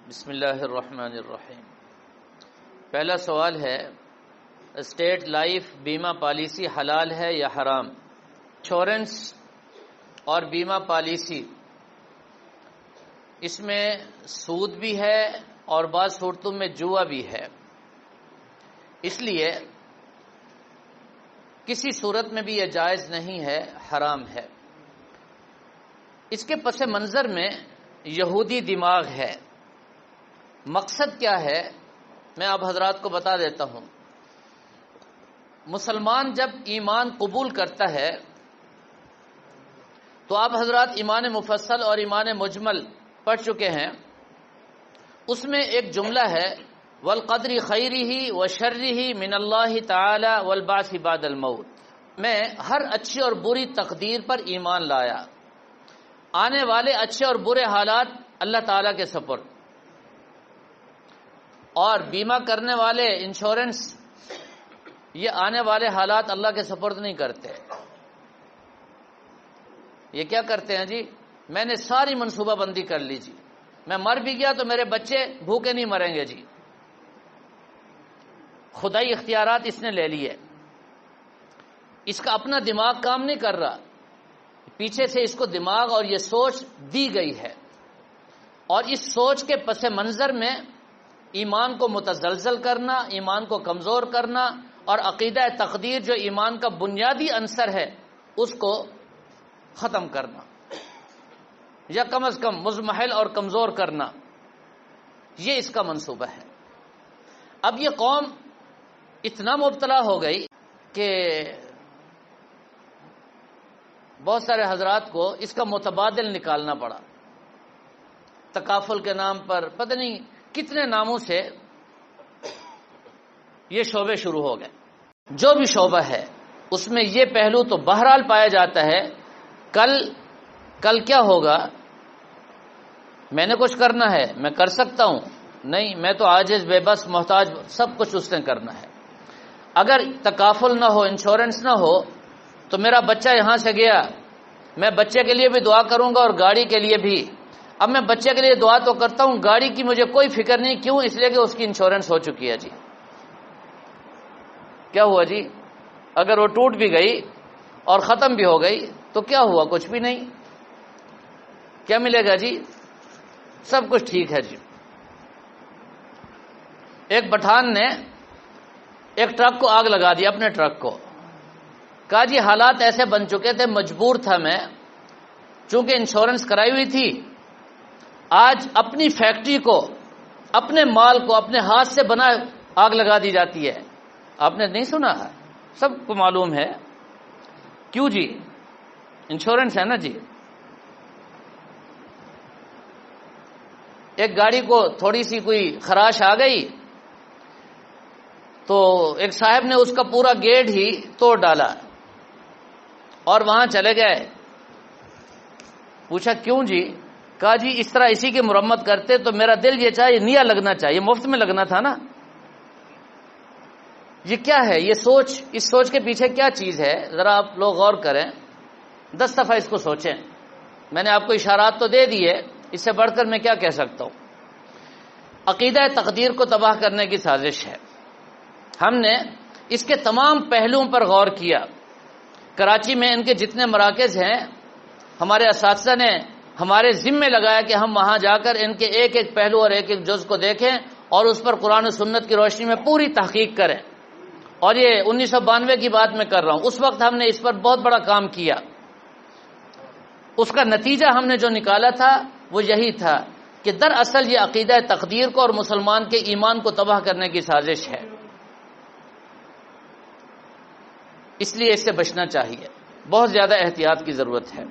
بسم اللہ الرحمن الرحیم۔ پہلا سوال ہے، اسٹیٹ لائف بیمہ پالیسی حلال ہے یا حرام؟ انشورنس اور بیمہ پالیسی اس میں سود بھی ہے اور بعض صورتوں میں جوا بھی ہے، اس لیے کسی صورت میں بھی یہ جائز نہیں ہے، حرام ہے۔ اس کے پس منظر میں یہودی دماغ ہے۔ مقصد کیا ہے میں آپ حضرات کو بتا دیتا ہوں۔ مسلمان جب ایمان قبول کرتا ہے تو آپ حضرات ایمان مفصل اور ایمان مجمل پڑھ چکے ہیں، اس میں ایک جملہ ہے والقدر خیرہ وشرہ من اللہ تعالی والبعث بعد الموت۔ میں ہر اچھی اور بری تقدیر پر ایمان لایا، آنے والے اچھے اور برے حالات اللہ تعالیٰ کے سپرد، اور بیمہ کرنے والے انشورنس یہ آنے والے حالات اللہ کے سپرد نہیں کرتے۔ یہ کیا کرتے ہیں جی؟ میں نے ساری منصوبہ بندی کر لی جی، میں مر بھی گیا تو میرے بچے بھوکے نہیں مریں گے جی، خدائی اختیارات اس نے لے لیے، اس کا اپنا دماغ کام نہیں کر رہا، پیچھے سے اس کو دماغ اور یہ سوچ دی گئی ہے، اور اس سوچ کے پس منظر میں ایمان کو متزلزل کرنا، ایمان کو کمزور کرنا، اور عقیدہ تقدیر جو ایمان کا بنیادی عنصر ہے اس کو ختم کرنا، یا کم از کم مزمحل اور کمزور کرنا، یہ اس کا منصوبہ ہے۔ اب یہ قوم اتنا مبتلا ہو گئی کہ بہت سارے حضرات کو اس کا متبادل نکالنا پڑا، تکافل کے نام پر پتہ نہیں کتنے ناموں سے یہ شعبے شروع ہو گئے۔ جو بھی شعبہ ہے اس میں یہ پہلو تو بہرحال پایا جاتا ہے، کل کیا ہوگا، میں نے کچھ کرنا ہے، میں کر سکتا ہوں، نہیں میں تو عاجز بے بس محتاج، سب کچھ اس نے کرنا ہے۔ اگر تکافل نہ ہو، انشورنس نہ ہو تو میرا بچہ یہاں سے گیا، میں بچے کے لیے بھی دعا کروں گا اور گاڑی کے لیے بھی۔ اب میں بچے کے لیے دعا تو کرتا ہوں، گاڑی کی مجھے کوئی فکر نہیں، کیوں؟ اس لیے کہ اس کی انشورنس ہو چکی ہے جی۔ کیا ہوا جی؟ اگر وہ ٹوٹ بھی گئی اور ختم بھی ہو گئی تو کیا ہوا؟ کچھ بھی نہیں۔ کیا ملے گا جی؟ سب کچھ ٹھیک ہے جی۔ ایک پٹھان نے ایک ٹرک کو آگ لگا دی، اپنے ٹرک کو، کہا جی حالات ایسے بن چکے تھے، مجبور تھا میں، چونکہ انشورنس کرائی ہوئی تھی، آج اپنی فیکٹری کو، اپنے مال کو اپنے ہاتھ سے بنا آگ لگا دی جاتی ہے۔ آپ نے نہیں سنا؟ سب کو معلوم ہے۔ کیوں جی؟ انشورنس ہے نا جی۔ ایک گاڑی کو تھوڑی سی کوئی خراش آ گئی تو ایک صاحب نے اس کا پورا گیٹ ہی توڑ ڈالا اور وہاں چلے گئے۔ پوچھا کیوں جی؟ کہا جی اس طرح اسی کی مرمت کرتے تو میرا دل یہ چاہے نیا لگنا چاہیے، مفت میں لگنا تھا نا۔ یہ کیا ہے؟ یہ سوچ، اس سوچ کے پیچھے کیا چیز ہے؟ ذرا آپ لوگ غور کریں، 10 دفعہ اس کو سوچیں۔ میں نے آپ کو اشارات تو دے دیے، اس سے بڑھ کر میں کیا کہہ سکتا ہوں؟ عقیدہ تقدیر کو تباہ کرنے کی سازش ہے۔ ہم نے اس کے تمام پہلوؤں پر غور کیا۔ کراچی میں ان کے جتنے مراکز ہیں، ہمارے اساتذہ نے ہمارے ذمے لگایا کہ ہم وہاں جا کر ان کے ایک ایک پہلو اور ایک ایک جز کو دیکھیں اور اس پر قرآن و سنت کی روشنی میں پوری تحقیق کریں۔ اور یہ 1992 کی بات میں کر رہا ہوں، اس وقت ہم نے اس پر بہت بڑا کام کیا۔ اس کا نتیجہ ہم نے جو نکالا تھا وہ یہی تھا کہ دراصل یہ عقیدہ تقدیر کو اور مسلمان کے ایمان کو تباہ کرنے کی سازش ہے، اس لیے اس سے بچنا چاہیے، بہت زیادہ احتیاط کی ضرورت ہے۔